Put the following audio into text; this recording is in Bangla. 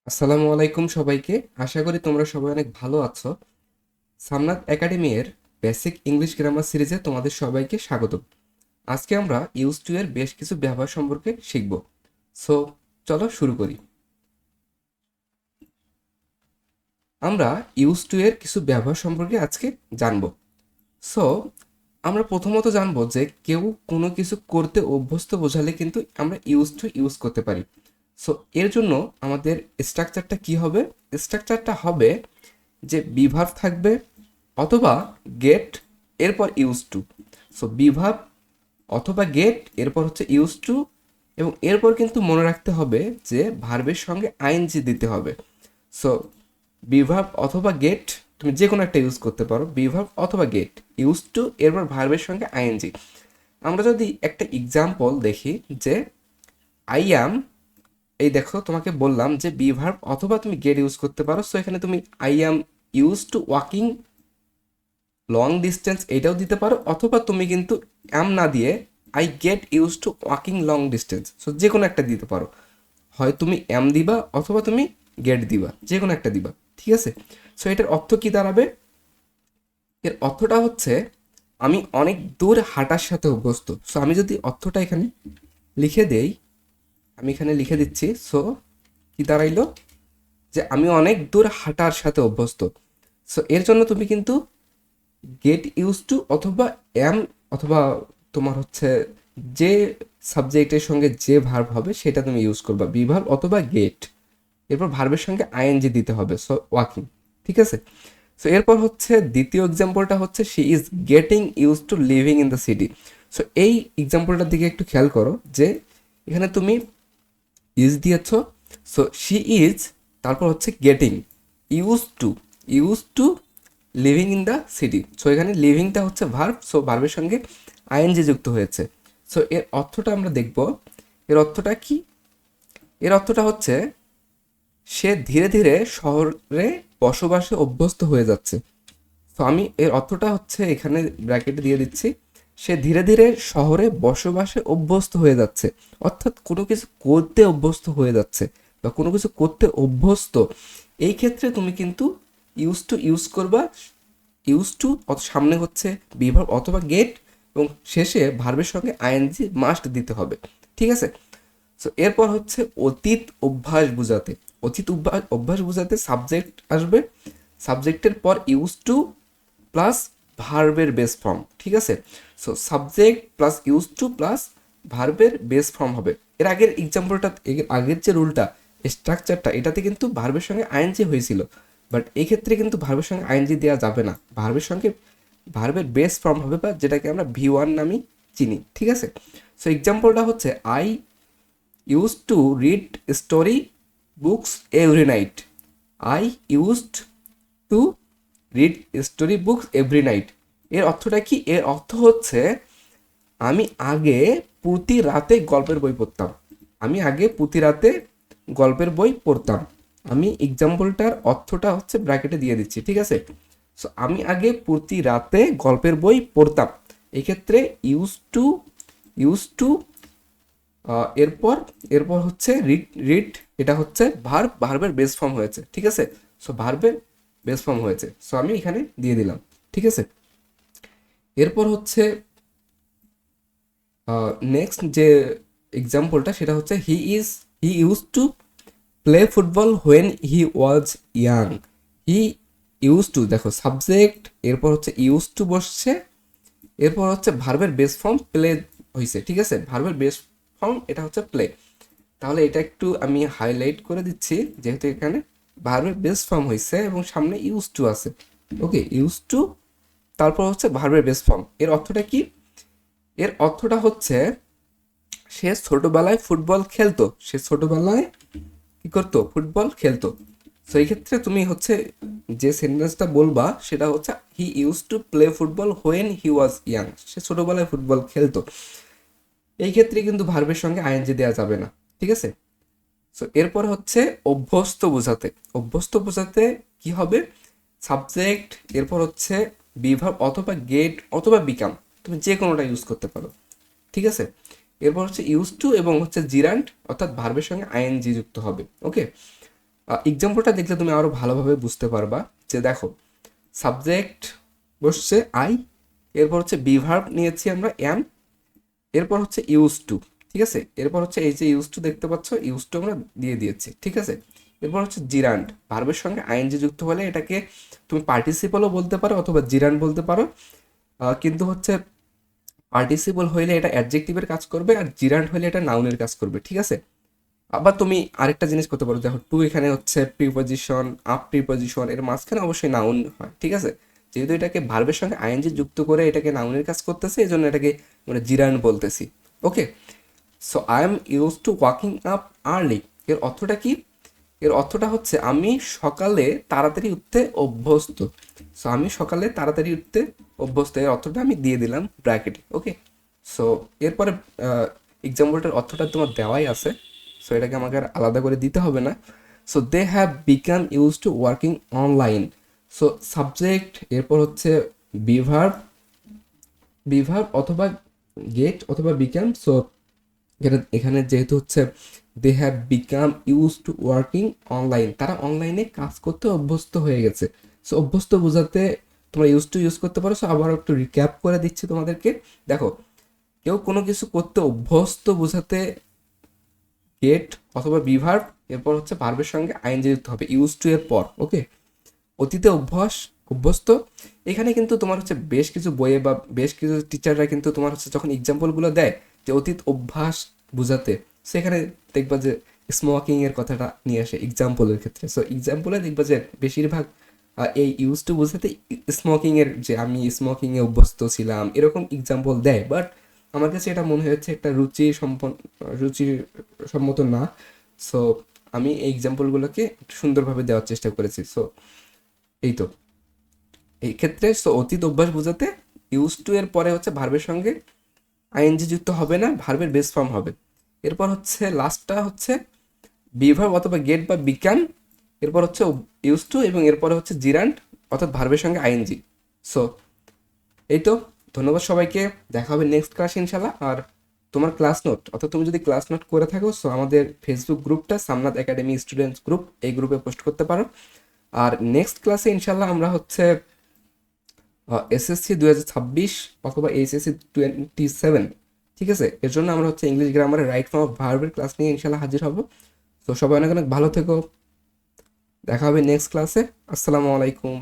আসসালামু আলাইকুম সবাইকে। আশা করি তোমরা সবাই অনেক ভালো আছো। সামনাত একাডেমি এর বেসিক ইংলিশ গ্রামার সিরিজে তোমাদের সবাইকে স্বাগত। আজকে আমরা ইউজ টু এর বেশ কিছু ব্যবহার সম্পর্কে শিখব। সো চলো শুরু করি। আমরা ইউজ টু এর কিছু ব্যবহার সম্পর্কে আজকে জানবো। সো আমরা প্রথমত জানবো যে কেউ কোনো কিছু করতে অভ্যস্ত বোঝালে কিন্তু আমরা ইউজ টু ইউজ করতে পারি। সো এর জন্য আমাদের স্ট্রাকচারটা কি হবে? স্ট্রাকচারটা হবে যে বিভার্ব থাকবে অথবা গেট এরপর ইউজ টু। সো বিভার্ব অথবা গেট এরপর হচ্ছে ইউজ টু, এবং এরপর কিন্তু মনে রাখতে হবে যে ভার্বের সঙ্গে আইএনজি দিতে হবে। সো বিভার্ব অথবা গেট তুমি যে কোনো একটা ইউজ করতে পারো, বিভার্ব অথবা গেট ইউজ টু এরপর ভার্বের সঙ্গে আইএনজি। আমরা যদি একটা এক্সাম্পল দেখি যে আই অ্যাম, এই দেখো তোমাকে বললাম যে বিভার্ব অথবা তুমি গেট ইউজ করতে পারো। সো এখানে তুমি I am use to walking long distance এটাও দিতে পারো, অথবা তুমি কিন্তু অ্যাম না দিয়ে I get use to walking long distance, so যে কোনো একটা দিতে পারো। হয় তুমি অ্যাম দিবা অথবা তুমি গেট দিবা, যে কোনো একটা দিবা, ঠিক আছে? সো এটার অর্থ কি দাঁড়াবে? এর অর্থটা হচ্ছে আমি অনেক দূর হাঁটার সাথে অভ্যস্ত। সো আমি যদি অর্থটা এখানে লিখে দেই, আমি এখানে লিখে দিচ্ছি। সো কি দাঁড়াইলো? যে আমি অনেক দূর হাঁটার সাথে অভ্যস্ত। সো এর জন্য তুমি কিন্তু গেট ইউজ টু অথবা অ্যাম, অথবা তোমার হচ্ছে যে সাবজেক্টের সঙ্গে যে ভার্ব হবে সেটা তুমি ইউজ করবা, বিভার্ব অথবা গেট। এরপর ভার্বের সঙ্গে আইএনজি দিতে হবে, সো ওয়াকিং, ঠিক আছে? সো এরপর হচ্ছে দ্বিতীয় এক্সাম্পলটা হচ্ছে she is getting use to living in the city. So এই এক্সাম্পলটার দিকে একটু খেয়াল করো যে এখানে তুমি ইজ দিয়েছ। সো শি ইজ, তারপর হচ্ছে getting use to living in the city. So এখানে লিভিংটা হচ্ছে ভার্ব, সো ভার্বের সঙ্গে আইএনজি যুক্ত হয়েছে। সো এর অর্থটা আমরা দেখব। এর অর্থটা কি? এর অর্থটা হচ্ছে সে ধীরে ধীরে শহরে বসবাসে অভ্যস্ত হয়ে যাচ্ছে। তো আমি এর অর্থটা হচ্ছে এখানে ব্র্যাকেটে দিয়ে দিচ্ছি। সে ধীরে ধীরে শহরে বসবাসে অভ্যস্ত হয়ে যাচ্ছে, অর্থাৎ কোনো কিছু করতে অভ্যস্ত হয়ে যাচ্ছে বা কোনো কিছু করতে অভ্যস্ত। এই ক্ষেত্রে তুমি কিন্তু ইউজ টু ইউজ করবা। ইউজ টু সামনে হচ্ছে বিভার্ব অথবা গেট, এবং শেষে ভার্বের সঙ্গে আইএনজি মাস্ট দিতে হবে, ঠিক আছে? সো এরপর হচ্ছে অতীত অভ্যাস বোঝাতে। অতীত অভ্যাস অভ্যাস বোঝাতে সাবজেক্ট আসবে, সাবজেক্টের পর ইউজ টু প্লাস ভার্বের বেস ফর্ম, ঠিক আছে? So subject plus use to plus ভার্বের বেস ফর্ম হবে। এর আগের এক্সাম্পলটা, এর আগের যে রুলটা, স্ট্রাকচারটা, এটাতে কিন্তু ভার্বের সঙ্গে আইএনজি হয়েছিল, বাট এই ক্ষেত্রে কিন্তু ভার্বের সঙ্গে আইএনজি দেওয়া যাবে না। ভার্বের সঙ্গে ভার্বের বেস ফর্ম হবে, বা যেটাকে আমরা ভি1 নামে চিনি, ঠিক আছে? সো এক্সাম্পলটা হচ্ছে I use to read story books every night. I used to read story books every night. এর অর্থটা কি? এর অর্থ হচ্ছে আমি আগে প্রতি রাতে গল্পের বই পড়তাম। আমি আগে প্রতি রাতে গল্পের বই পড়তাম। আমি এক্সাম্পলটার অর্থটা হচ্ছে ব্র্যাকেটে দিয়ে দিচ্ছি, ঠিক আছে? সো আমি আগে প্রতি রাতে গল্পের বই পড়তাম। এক্ষেত্রে ইউজ টু এরপর এরপর হচ্ছে রিড রিড, এটা হচ্ছে ভার্বের বেস ফর্ম হয়েছে, ঠিক আছে? সো ভার্বের বেস ফর্ম হয়েছে, সো আমি এখানে দিয়ে দিলাম, ঠিক আছে? এরপর হচ্ছে নেক্সট যে এক্সাম্পলটা, সেটা হচ্ছে he use to play football when he was young. He use two, দেখো সাবজেক্ট, এরপর হচ্ছে ইউজ টু বসছে, এরপর হচ্ছে ভার্বের বেস ফর্ম প্লে হয়েছে, ঠিক আছে? ভার্বের বেস ফর্ম এটা হচ্ছে প্লে। তাহলে এটা একটু আমি হাইলাইট করে দিচ্ছি, যেহেতু এখানে ভার্বের বেস ফর্ম হয়েছে এবং সামনে ইউজ টু আছে। ওকে, ইউজ টু, তারপর হচ্ছে ভার্বের বেস ফর্ম। এর অর্থটা কি? এর অর্থটা হচ্ছে সে ছোটবেলায় ফুটবল খেলতো। সে ছোটবেলায় কি করতো? ফুটবল খেলতো। সো এই ক্ষেত্রে তুমি হচ্ছে যে সেন্টেন্সটা বলবা সেটা হচ্ছে he use to play football when he was young. সে ছোটবেলায় ফুটবল খেলতো। এই ক্ষেত্রে কিন্তু ভার্বের সঙ্গে আইএনজি দেওয়া যাবে না, ঠিক আছে? সো এরপর হচ্ছে অভ্যস্ত বোঝাতে। অভ্যস্ত বোঝাতে কি হবে? সাবজেক্ট, এরপর হচ্ছে বিভার্ব অথবা গেট অথবা বিকাম, তুমি যে কোনোটা ইউজ করতে পারো, ঠিক আছে? এরপর হচ্ছে ইউজ টু এবং হচ্ছে জিরান্ট, অর্থাৎ ভার্বের সঙ্গে আইএনজি যুক্ত হবে, ওকে? এক্সাম্পলটা দেখলে তুমি আরও ভালোভাবে বুঝতে পারবা যে দেখো সাবজেক্ট বসছে আই, এরপর হচ্ছে বি ভার্ব নিয়েছি আমরা এম, এরপর হচ্ছে ইউজ টু, ঠিক আছে, এরপর হচ্ছে এই যে ইউজ টু দেখতে পাচ্ছ, ইউজ টু আমরা দিয়ে দিয়েছি, ঠিক আছে। এরপর হচ্ছে জিরান্ড, ভার্বের সঙ্গে আইএনজি যুক্ত হলে এটাকে তুমি পার্টিসিপলও বলতে পারো অথবা জিরান্ড বলতে পারো, কিন্তু হচ্ছে পার্টিসিপল হইলে এটা অ্যাডজেক্টিভের কাজ করবে আর জিরান্ড হইলে এটা নাউনের কাজ করবে, ঠিক আছে। আবার তুমি আরেকটা জিনিস করতে পারো, দেখো টু এখানে হচ্ছে প্রিপজিশন, আপ প্রিপজিশন, এর মাঝখানে অবশ্যই নাউন হয়, ঠিক আছে। যেহেতু এটাকে ভার্বের সঙ্গে আইএনজি যুক্ত করে এটাকে নাউনের কাজ করতেছে, এই জন্য এটাকে আমরা জিরান বলতেছি। Okay, so I am use to walking up early, এর অর্থটা কি? এর অর্থটা হচ্ছে আমি সকালে তাড়াতাড়ি উঠতে অভ্যস্ত। সো আমি সকালে তাড়াতাড়ি উঠতে অভ্যস্ত, এর অর্থটা আমি দিয়ে দিলাম ব্র্যাকেটে। ওকে, সো এরপরে এক্সাম্পলটার অর্থটা তোমার দেওয়াই আছে, সো এটাকে আমাকে আর আলাদা করে দিতে হবে না। So they have become use to working online. So subject, এরপর হচ্ছে বিভার্ব, বিভার্ব অথবা গেট অথবা বিকাম। সো এখানে যেহেতু হচ্ছে they have become use to working online, তারা অনলাইনে কাজ করতে অভ্যস্ত হয়ে গেছে। সো অভ্যস্ত বোঝাতে তোমরা ইউজ টু ইউজ করতে পারো। সো আবার একটু রিক্যাপ করে দিচ্ছি তোমাদেরকে। দেখো, কেউ কোনো কিছু করতে অভ্যস্ত বোঝাতে গেট অথবা বিভার্ব, এরপর হচ্ছে ভার্বের সঙ্গে আইএনজি যুক্ত হবে ইউজ টু এর পর। ওকে, অতীতে অভ্যস্ত, এখানে কিন্তু তোমার হচ্ছে বেশ কিছু বইয়ে বা বেশ কিছু টিচাররা কিন্তু তোমার হচ্ছে যখন এক্সাম্পলগুলো দেয় যে অতীত অভ্যাস বোঝাতে, সেখানে দেখবা যে স্মোকিং এর কথাটা নিয়ে আসে এক্সাম্পলের ক্ষেত্রে। সো এক্সাম্পলে দেখবা যে বেশিরভাগ এই ইউজ টু বোঝাতে স্মোকিং এর, যে আমি স্মোকিং এ অভ্যস্ত ছিলাম, এরকম এক্সাম্পল দেয়। বাট আমার কাছে এটা মনে হয়েছে একটা রুচি সম্মত না। সো আমি এই এক্সাম্পলগুলোকে সুন্দরভাবে দেওয়ার চেষ্টা করেছি। সো এই তো, এই ক্ষেত্রে সো অতীত অভ্যাস বোঝাতে ইউজ টু এর পরে হচ্ছে ভার্বের সঙ্গে আইএনজি যুক্ত হবে না, ভার্বের বেস ফর্ম হবে। এরপর হচ্ছে লাস্টটা হচ্ছে বিভার্ব অথবা গেট বা বিকান, এরপর হচ্ছে ইউজ টু এবং এরপরে হচ্ছে জিরান্ড অর্থাৎ ভার্বের সঙ্গে আইএনজি। সো এই তো, ধন্যবাদ সবাইকে, দেখা হবে নেক্সট ক্লাসে ইনশাল্লাহ। আর তোমার ক্লাস নোট, অর্থাৎ তুমি যদি ক্লাস নোট করে থাকো, সো আমাদের ফেসবুক গ্রুপটা সামনাথ একাডেমি স্টুডেন্টস গ্রুপ, এই গ্রুপে পোস্ট করতে পারো। আর নেক্সট ক্লাসে ইনশাল্লাহ আমরা হচ্ছে এসএসসি 2026 অথবা এইচএসসি 27, ঠিক আছে, এর জন্য আমরা হচ্ছে ইংলিশ গ্রামারের রাইট ফর্ম অফ ভার্বের ক্লাস নিয়ে ইনশাল্লাহ হাজির হব। তো সবাই অনেক অনেক ভালো থেকো, দেখা হবে নেক্সট ক্লাসে। আসসালামু আলাইকুম।